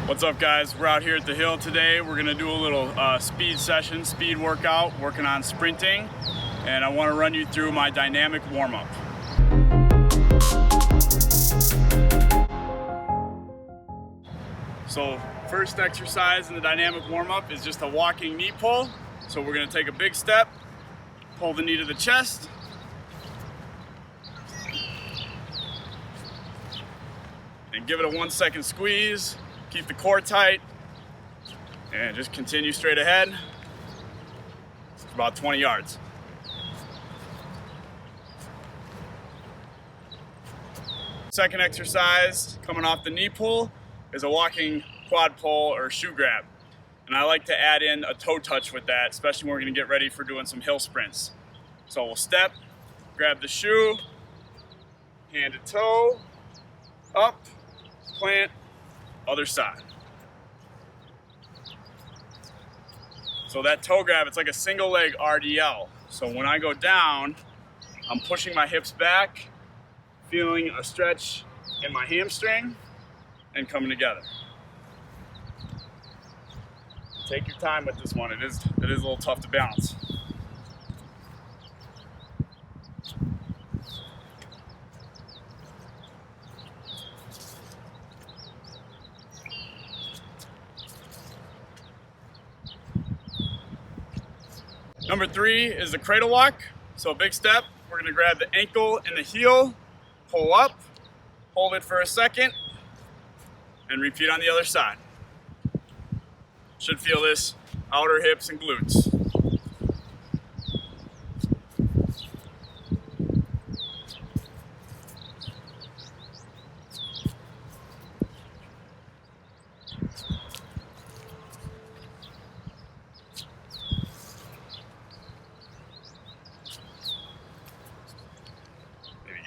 What's up, guys? We're out here at the hill today. We're gonna do a little speed session, speed workout, working on sprinting, and I want to run you through my dynamic warm-up. So first exercise in the dynamic warm-up is just a walking knee pull. So we're gonna take a big step, pull the knee to the chest, and give it a 1 second squeeze. Keep the core tight and just continue straight ahead. It's about 20 yards. Second exercise, coming off the knee pull, is a walking quad pull or shoe grab. And I like to add in a toe touch with that, especially when we're gonna get ready for doing some hill sprints. So we'll step, grab the shoe, hand to toe, up, plant, other side. So that toe grab, it's like a single leg RDL. So when I go down, I'm pushing my hips back, feeling a stretch in my hamstring, and coming together. Take your time with this one. It is a little tough to balance. Number 3 is the cradle walk. So big step, we're gonna grab the ankle and the heel, pull up, hold it for a second, and repeat on the other side. Should feel this outer hips and glutes.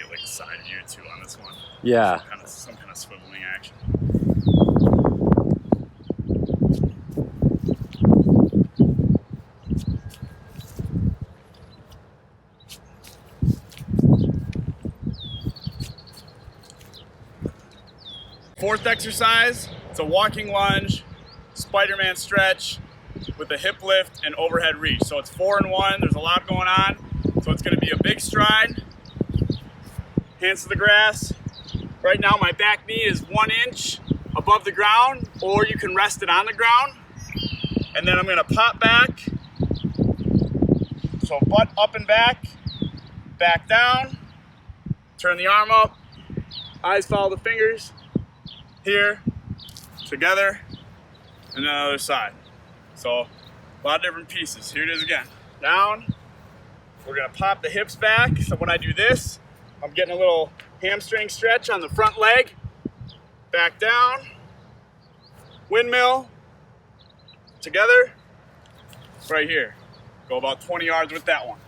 Like a side view too on this one. Yeah. Some kind of swiveling action. Fourth exercise, it's a walking lunge, Spider-Man stretch with a hip lift and overhead reach. So it's 4 in 1, there's a lot going on. So it's gonna be a big stride, hands to the grass. Right now my back knee is 1 inch above the ground, or you can rest it on the ground. And then I'm gonna pop back. So butt up and back down, turn the arm up, eyes follow the fingers, here, together, and then other side. So a lot of different pieces. Here it is again. Down, we're gonna pop the hips back. So when I do this, I'm getting a little hamstring stretch on the front leg. Back down, windmill, together, right here. Go about 20 yards with that one.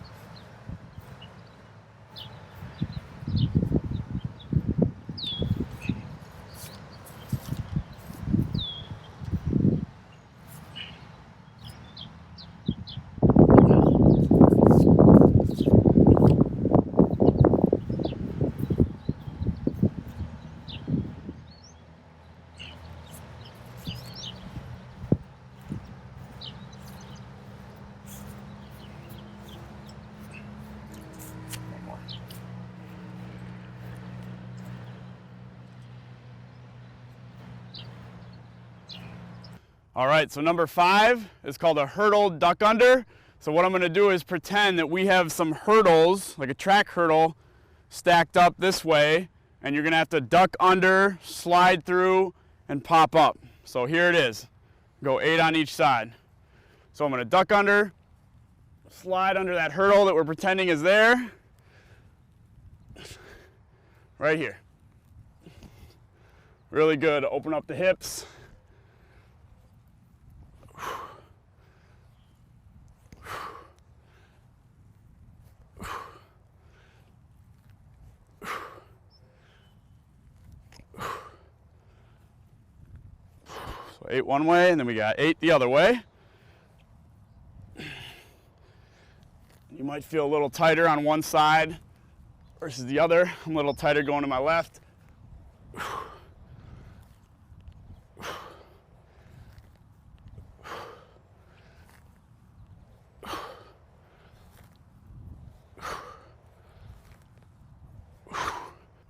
All right, so number 5 is called a hurdle duck under. So what I'm gonna do is pretend that we have some hurdles, like a track hurdle, stacked up this way, and you're gonna have to duck under, slide through, and pop up. So here it is. Go 8 on each side. So I'm gonna duck under, slide under that hurdle that we're pretending is there, right here. Really good, open up the hips. So 8 one way, and then we got 8 the other way. You might feel a little tighter on one side versus the other. I'm a little tighter going to my left.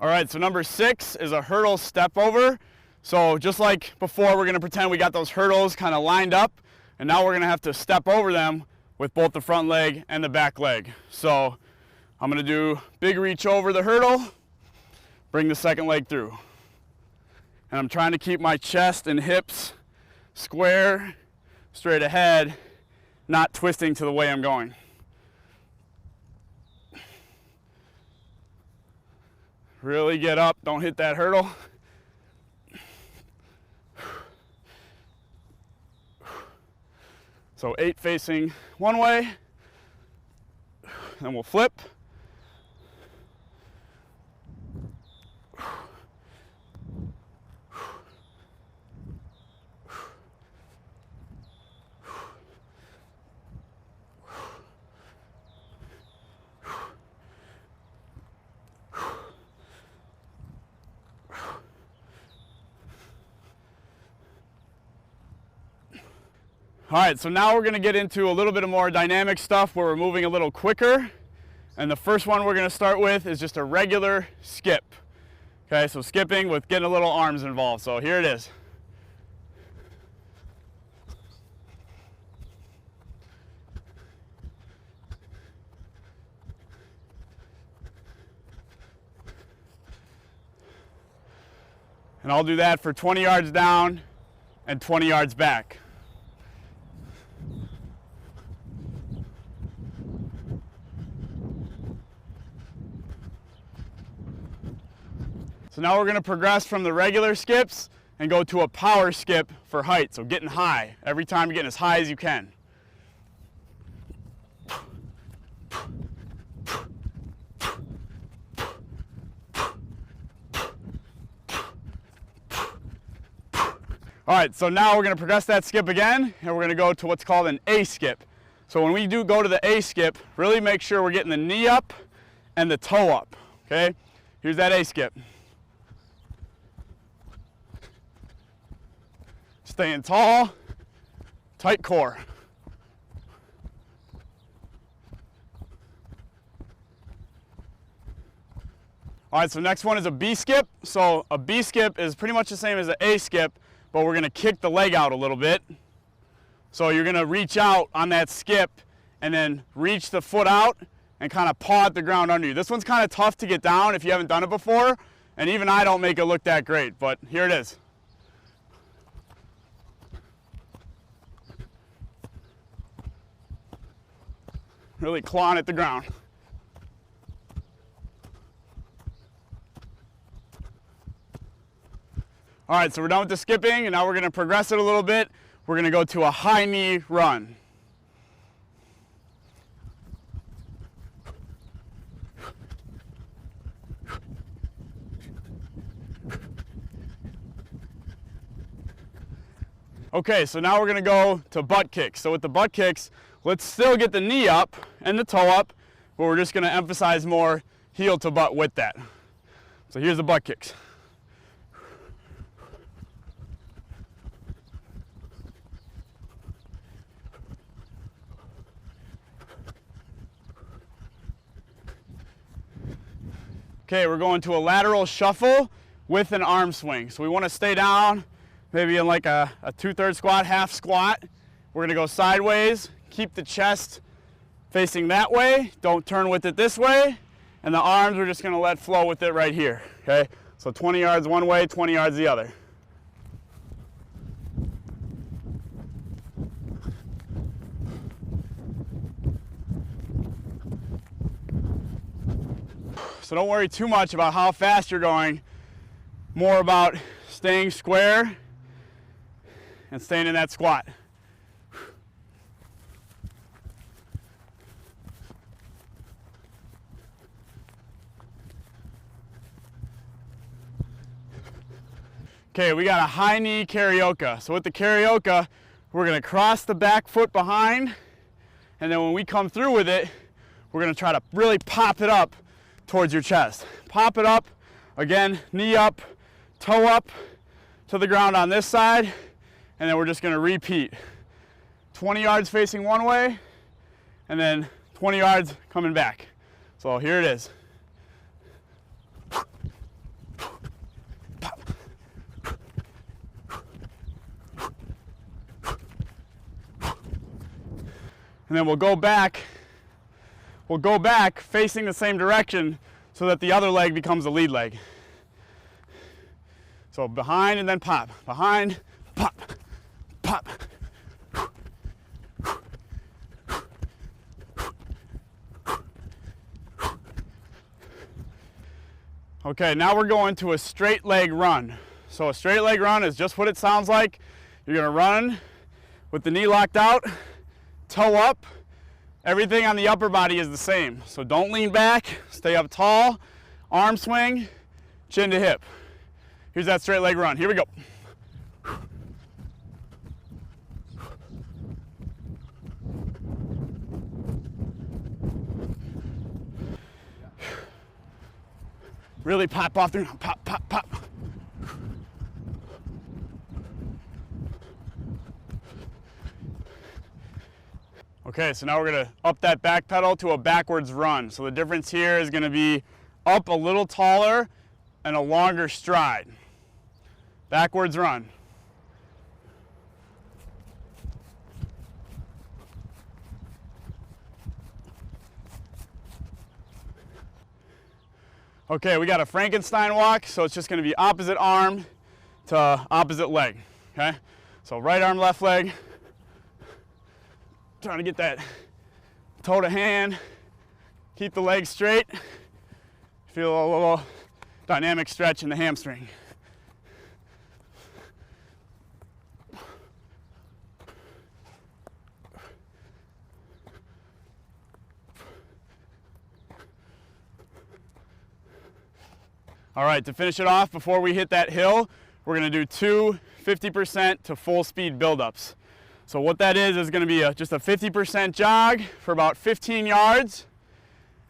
All right, so number 6 is a hurdle step over. So just like before, we're gonna pretend we got those hurdles kind of lined up, and now we're gonna have to step over them with both the front leg and the back leg. So I'm gonna do big reach over the hurdle, bring the second leg through. And I'm trying to keep my chest and hips square, straight ahead, not twisting to the way I'm going. Really get up, don't hit that hurdle. So 8 facing one way, then we'll flip. All right, so now we're gonna get into a little bit of more dynamic stuff where we're moving a little quicker. And the first one we're gonna start with is just a regular skip. Okay, so skipping with getting a little arms involved. So here it is. And I'll do that for 20 yards down and 20 yards back. So now we're going to progress from the regular skips and go to a power skip for height. So getting high. Every time you're getting as high as you can. All right, so now we're going to progress that skip again, and we're going to go to what's called an A skip. So when we do go to the A skip, really make sure we're getting the knee up and the toe up. Okay, here's that A skip. Staying tall, tight core. All right, so next one is a B skip. So a B skip is pretty much the same as an A skip, but we're gonna kick the leg out a little bit. So you're gonna reach out on that skip and then reach the foot out and kind of paw at the ground under you. This one's kind of tough to get down if you haven't done it before, and even I don't make it look that great, but here it is. Really clawing at the ground. All right, so we're done with the skipping, and now we're going to progress it a little bit. We're going to go to a high knee run. Okay, so now we're going to go to butt kicks. So with the butt kicks, let's still get the knee up and the toe up, but we're just going to emphasize more heel to butt with that. So here's the butt kicks. Okay, we're going to a lateral shuffle with an arm swing. So we want to stay down, maybe in like a 2/3 squat, half squat. We're going to go sideways, keep the chest facing that way, don't turn with it this way, and the arms we're just going to let flow with it right here. Okay, so 20 yards one way, 20 yards the other. So don't worry too much about how fast you're going, more about staying square and staying in that squat. Okay, we got a high knee carioca. So with the carioca, we're gonna cross the back foot behind, and then when we come through with it, we're gonna try to really pop it up towards your chest. Pop it up, again, knee up, toe up to the ground on this side, and then we're just gonna repeat. 20 yards facing one way, and then 20 yards coming back. So here it is. and then we'll go back facing the same direction so that the other leg becomes the lead leg. So behind and then pop, behind, pop, pop. Okay, now we're going to a straight leg run. So a straight leg run is just what it sounds like. You're gonna run with the knee locked out, toe up. Everything on the upper body is the same. So don't lean back, stay up tall, arm swing, chin to hip. Here's that straight leg run. Here we go. Really pop off the ground. Pop, pop, pop. Okay, so now we're gonna up that back pedal to a backwards run. So the difference here is gonna be up a little taller and a longer stride. Backwards run. Okay, we got a Frankenstein walk, so it's just gonna be opposite arm to opposite leg, okay? So right arm, left leg. Trying to get that toe to hand, keep the leg straight. Feel a little dynamic stretch in the hamstring. All right, to finish it off, before we hit that hill, we're gonna do two 50% to full speed buildups. So what that is gonna be just a 50% jog for about 15 yards,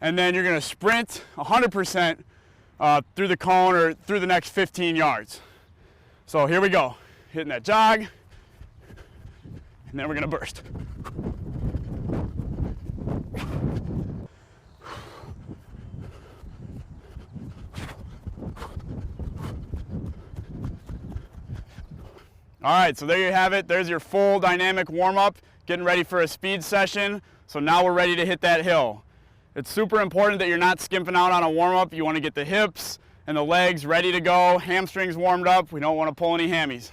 and then you're gonna sprint 100% through the cone or through the next 15 yards. So here we go, hitting that jog, and then we're gonna burst. All right, so there you have it. There's your full dynamic warm-up, getting ready for a speed session. So now we're ready to hit that hill. It's super important that you're not skimping out on a warm-up. You want to get the hips and the legs ready to go, hamstrings warmed up. We don't want to pull any hammies.